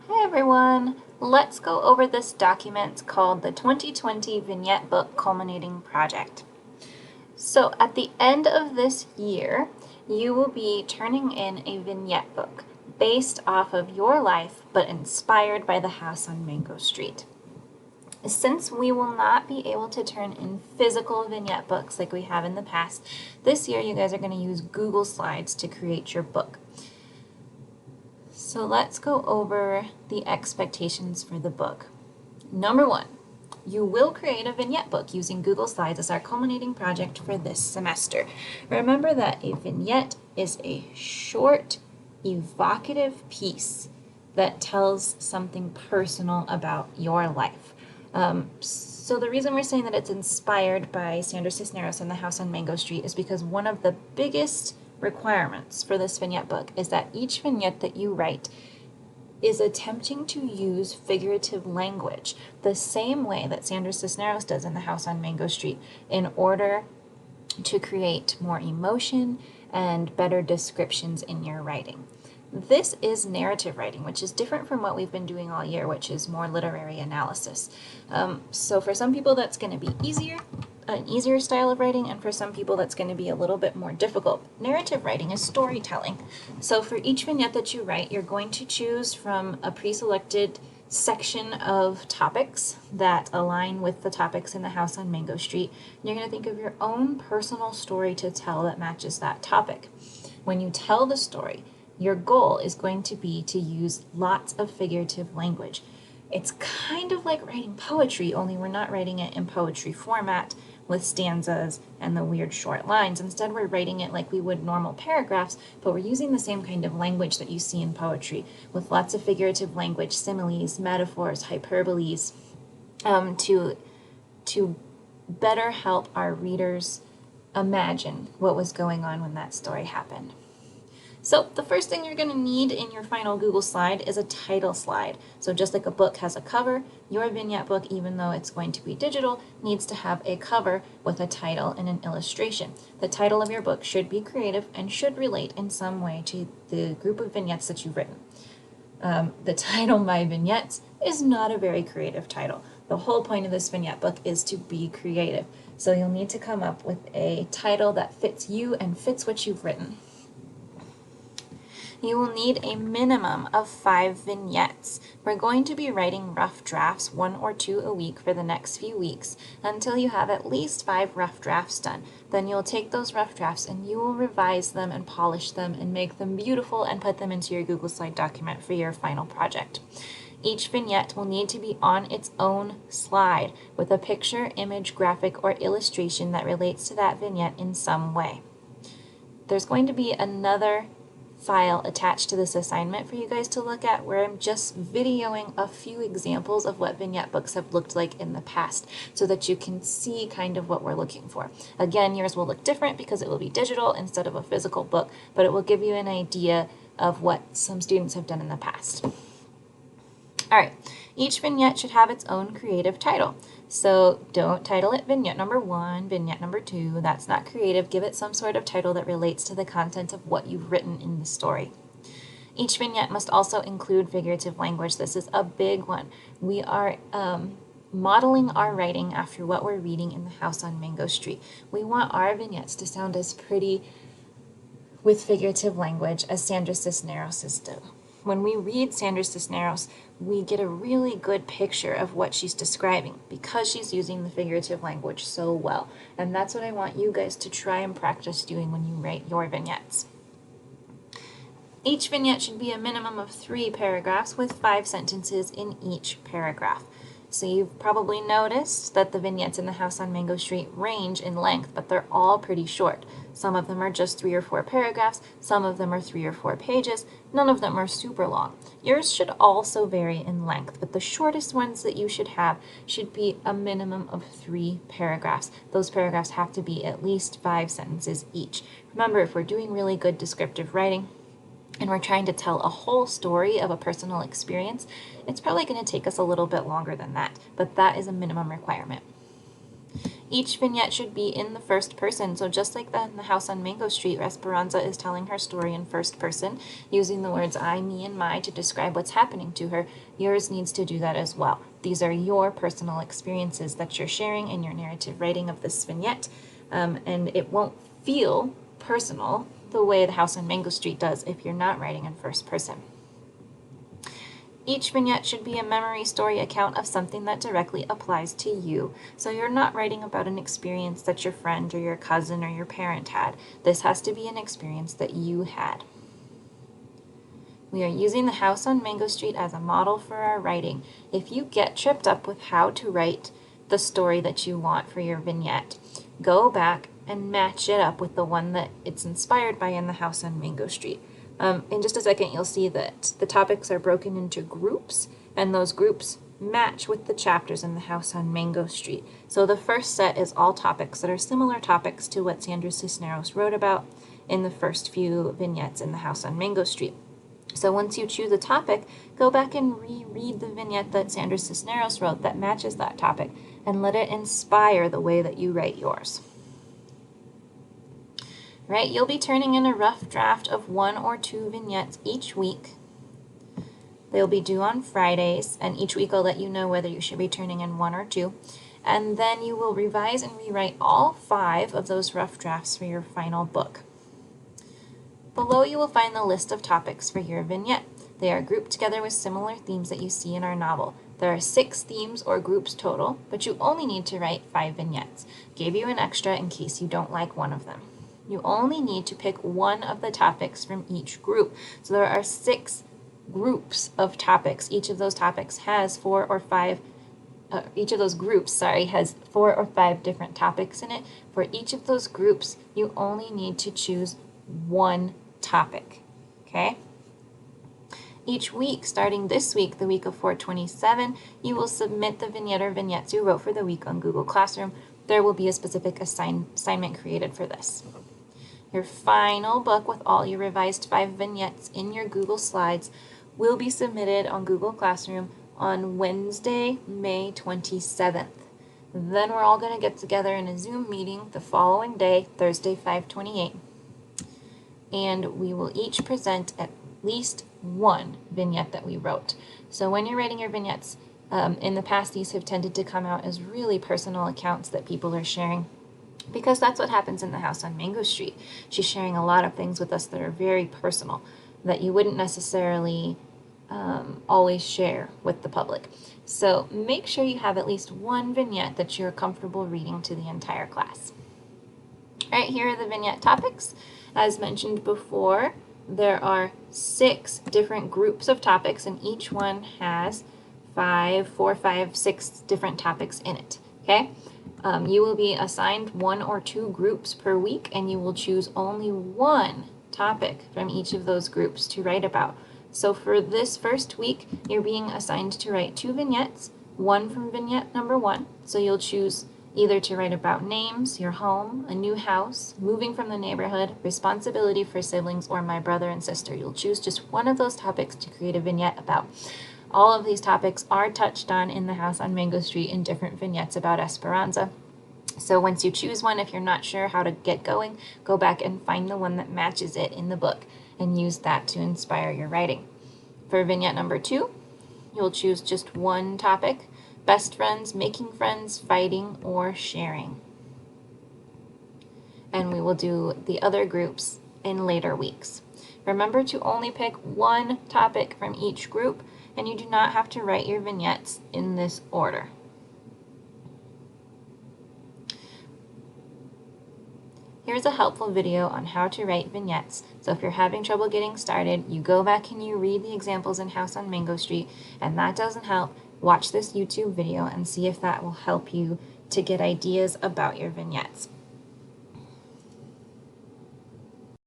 Hi everyone! Let's go over this document called the 2020 Vignette Book Culminating Project. So at the end of this year, you will be turning in a vignette book based off of your life but inspired by the house on Mango Street. Since we will not be able to turn in physical vignette books like we have in the past, this year you guys are going to use Google Slides to create your book. So let's go over the expectations for the book. Number one, you will create a vignette book using Google Slides as our culminating project for this semester. Remember that a vignette is a short, evocative piece that tells something personal about your life. So the reason we're saying that it's inspired by Sandra Cisneros and the House on Mango Street is because one of the biggest requirements for this vignette book is that each vignette that you write is attempting to use figurative language the same way that Sandra Cisneros does in the House on Mango Street in order to create more emotion and better descriptions in your writing. This is narrative writing, which is different from what we've been doing all year, which is more literary analysis. So for some people that's going to be an easier style of writing, and for some people that's going to be a little bit more difficult. Narrative writing is storytelling. So for each vignette that you write, you're going to choose from a pre-selected section of topics that align with the topics in the House on Mango Street. You're going to think of your own personal story to tell that matches that topic. When you tell the story, your goal is going to be to use lots of figurative language. It's kind of like writing poetry, only we're not writing it in poetry format with stanzas and the weird short lines. Instead, we're writing it like we would normal paragraphs, but we're using the same kind of language that you see in poetry with lots of figurative language, similes, metaphors, hyperboles, to better help our readers imagine what was going on when that story happened. So the first thing you're going to need in your final Google slide is a title slide. So just like a book has a cover, your vignette book, even though it's going to be digital, needs to have a cover with a title and an illustration. The title of your book should be creative and should relate in some way to the group of vignettes that you've written. The title, My Vignettes, is not a very creative title. The whole point of this vignette book is to be creative. So you'll need to come up with a title that fits you and fits what you've written. You will need a minimum of 5 vignettes. We're going to be writing rough drafts, 1 or 2 a week for the next few weeks until you have at least 5 rough drafts done. Then you'll take those rough drafts and you will revise them and polish them and make them beautiful and put them into your Google Slide document for your final project. Each vignette will need to be on its own slide with a picture, image, graphic, or illustration that relates to that vignette in some way. There's going to be another file attached to this assignment for you guys to look at where I'm just videoing a few examples of what vignette books have looked like in the past so that you can see kind of what we're looking for. Again, yours will look different because it will be digital instead of a physical book, but it will give you an idea of what some students have done in the past. All right, each vignette should have its own creative title. So don't title it vignette number 1, vignette number 2. That's not creative. Give it some sort of title that relates to the content of what you've written in the story. Each vignette must also include figurative language. This is a big one. We are modeling our writing after what we're reading in the House on Mango Street. We want our vignettes to sound as pretty with figurative language as Sandra Cisneros' do. When we read Sandra Cisneros, we get a really good picture of what she's describing because she's using the figurative language so well. And that's what I want you guys to try and practice doing when you write your vignettes. Each vignette should be a minimum of 3 paragraphs with 5 sentences in each paragraph. So you've probably noticed that the vignettes in the House on Mango Street range in length, but they're all pretty short. Some of them are just 3 or 4 paragraphs, some of them are 3 or 4 pages, none of them are super long. Yours should also vary in length, but the shortest ones that you should have should be a minimum of 3 paragraphs. Those paragraphs have to be at least 5 sentences each. Remember, if we're doing really good descriptive writing, and we're trying to tell a whole story of a personal experience, it's probably going to take us a little bit longer than that, but that is a minimum requirement. Each vignette should be in the first person, so just like in the house on Mango Street, Esperanza is telling her story in first person, using the words I, me, and my to describe what's happening to her. Yours needs to do that as well. These are your personal experiences that you're sharing in your narrative writing of this vignette, and it won't feel personal the way the house on Mango Street does if you're not writing in first person. Each vignette should be a memory story account of something that directly applies to you. So you're not writing about an experience that your friend or your cousin or your parent had. This has to be an experience that you had. We are using the house on Mango Street as a model for our writing. If you get tripped up with how to write the story that you want for your vignette, go back and match it up with the one that it's inspired by in the house on Mango Street. In just a second, you'll see that the topics are broken into groups, and those groups match with the chapters in the house on Mango Street. So the first set is all topics that are similar topics to what Sandra Cisneros wrote about in the first few vignettes in the house on Mango Street. So once you choose a topic, go back and reread the vignette that Sandra Cisneros wrote that matches that topic, and let it inspire the way that you write yours. Right, you'll be turning in a rough draft of 1 or 2 vignettes each week. They'll be due on Fridays, and each week I'll let you know whether you should be turning in 1 or 2. And then you will revise and rewrite all 5 of those rough drafts for your final book. Below you will find the list of topics for your vignette. They are grouped together with similar themes that you see in our novel. There are 6 themes or groups total, but you only need to write 5 vignettes. Gave you an extra in case you don't like one of them. You only need to pick one of the topics from each group. So there are 6 groups of topics. Each of those topics has 4 or 5, each of those groups, has 4 or 5 different topics in it. For each of those groups, you only need to choose one topic, okay? Each week, starting this week, the week of 4/27, you will submit the vignette or vignettes you wrote for the week on Google Classroom. There will be a specific assignment created for this. Your final book with all your revised 5 vignettes in your Google Slides will be submitted on Google Classroom on Wednesday, May 27th. Then we're all going to get together in a Zoom meeting the following day, Thursday, 5/28, and we will each present at least one vignette that we wrote. So when you're writing your vignettes, in the past, these have tended to come out as really personal accounts that people are sharing, because that's what happens in the house on Mango Street. She's sharing a lot of things with us that are very personal, that you wouldn't necessarily always share with the public. So make sure you have at least one vignette that you're comfortable reading to the entire class. All right, here are the vignette topics. As mentioned before, there are 6 different groups of topics, and each one has 4, 5, 6 different topics in it, okay? You will be assigned 1 or 2 groups per week, and you will choose only one topic from each of those groups to write about. So for this first week, you're being assigned to write 2 vignettes, one from vignette number 1. So you'll choose either to write about names, your home, a new house, moving from the neighborhood, responsibility for siblings, or my brother and sister. You'll choose just one of those topics to create a vignette about. All of these topics are touched on in the house on Mango Street in different vignettes about Esperanza. So once you choose one, if you're not sure how to get going, go back and find the one that matches it in the book and use that to inspire your writing. For vignette number 2, you'll choose just one topic: best friends, making friends, fighting, or sharing. And we will do the other groups in later weeks. Remember to only pick one topic from each group, and you do not have to write your vignettes in this order. Here's a helpful video on how to write vignettes. So if you're having trouble getting started, you go back and you read the examples in House on Mango Street, and that doesn't help, watch this YouTube video and see if that will help you to get ideas about your vignettes.